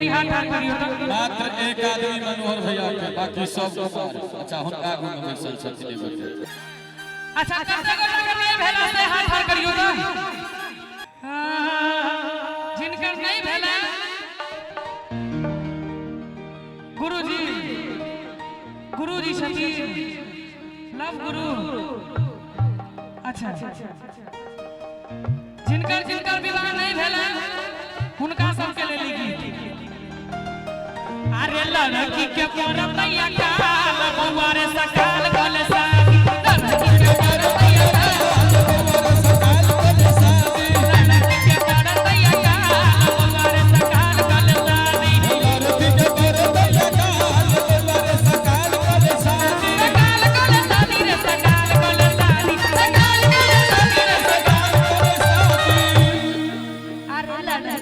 मात्र एक आदमी मनोहर भैया के बाकी सब कुमार। अच्छा हम आगू में बैसल छथिन बते। अच्छा कते गोटा के नहीं भेला से हाथ ठाड़ करियो त जिनकर नहीं भेला गुरुजी छथिन लव गुरु। अच्छा जिनकर विवाह नहीं भेला हुनका सबके ले ली गीत। अरे लड़की के परतैया काल बउआ रे सकाल गले सादी। लड़की के परतैया काल बउआ रे सकाल गले सादी। लड़की के परतैया काल बउआ रे सकाल गले सादी। लड़की के परतैया काल बउआ रे सकाल गले सादी। सकाल गले सादी रे सकाल गले सादी। सकाल गले सादी रे सकाल गले सादी। अरे लड़की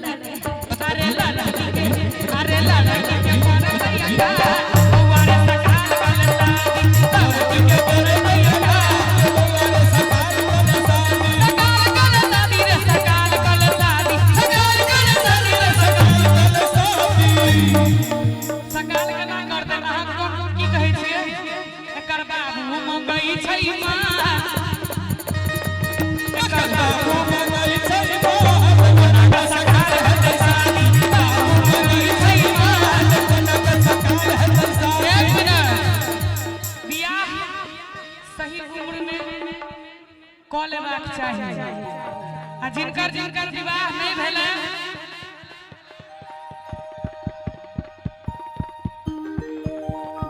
के जिनकर विवाह नहीं भेला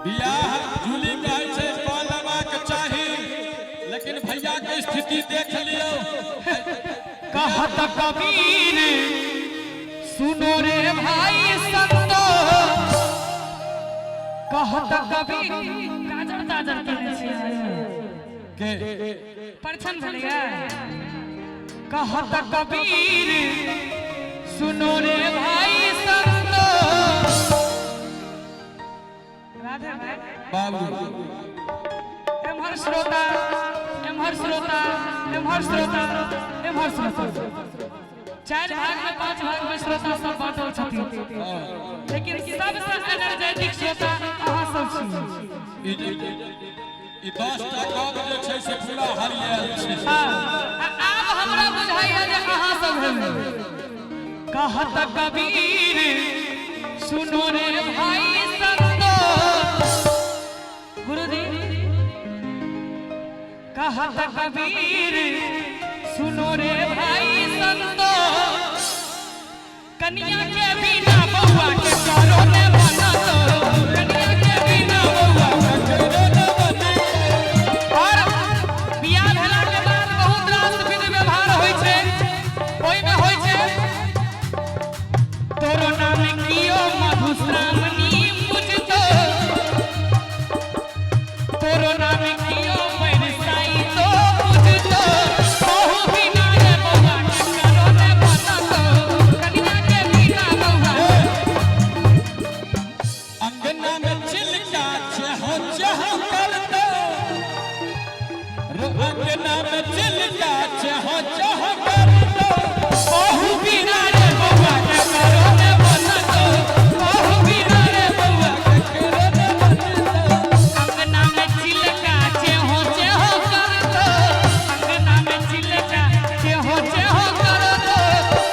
बियाह झूली कहै छै कऽ लेबाक चाही, लेकिन भैया के स्थिति देख लियो। कहत कबीर सुनो रे भाई संतो। कहत कबीर काजर ताजर के परछन भेलैया। कहत कबीर सुनो रे भाई संतो। राधे बाबू एमहर श्रोता एमहर श्रोता एमहर श्रोता एमहर श्रोता। 4 भाग में 5 भाग में श्रोता सब बांटल छथिन, लेकिन सबसे एनर्जेटिक श्रोता अहाँ सब छी। ई 10 टा काम जे छै से पूरा हरियल छै। आब हमरा बुझाइया जे अहाँ सब हेबै। कहत कबीर सुनो रे भाई संतो। गुरुजी कहत कबीर सुनो रे भाई संतो। कन्या के बिना बउआ के करो ने बना तो। कन्या के बिना बउआ के करो ने बना। और बियाह भेला के बाद बहुत रास विधि व्यवहार होय छै। ओइ में होय छै तोरो नाम कियो मधुश्रावणी पूजतो। तोरो नाम कियो बरसाई तो पूजतो। कहू बिना रे बउआ के करो ने बना तो। कन्या के बिना बउआ अंगना में चिलका छहो छहो करतो। रो अंगना में चिलका छहो छहो करतो। कहू बिना रे बउआ के करो ने बना तो। कहू बिना रे बउआ के करो ने बना तो। अंगना में चिलका छहो छहो करतो। अंगना में चिलका छहो छहो करतो।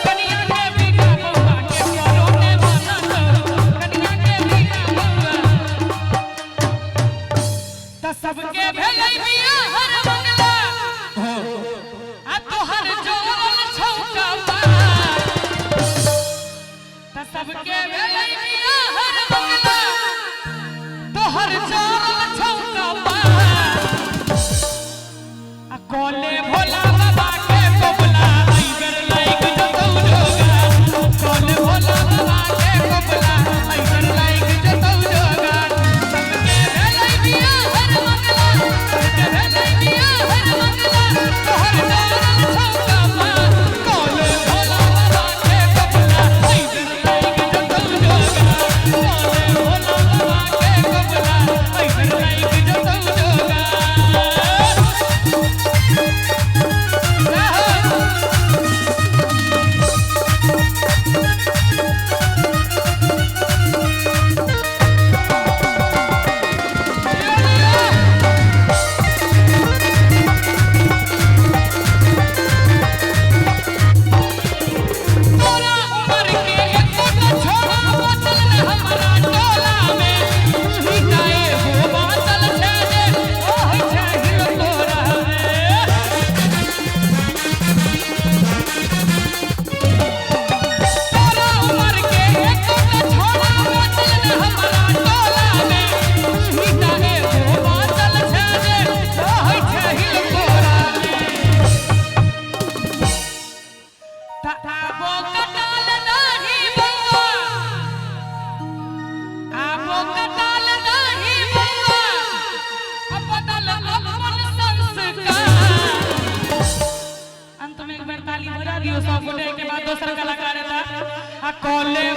कन्या के बिना बउआ के करो ने बना तो। कन्या के बिना बउआ त सबके भेलै बियाह हर मंगला। आ तोहर जोरन छौका पार। त सबके भेलै बियाह हर मंगला। तोहर जोरन छौका पार। आ कोले भोला बाबा के कोबला आई बेर लाइक जतौ जोगा। कोले भोला बाबा के कोबला आई बेर लाइक जतौ जोगा। सबके भेलै बियाह हर मंगला। सबके भेलै बियाह हर मंगला। तोहर जोरन छौका पार। कोले भोला बाबा के कोबला आई बेर लाइक जतौ जोगा। कोले भोला बाबा के कोबला आई बेर लाइक जतौ जोगा। कोले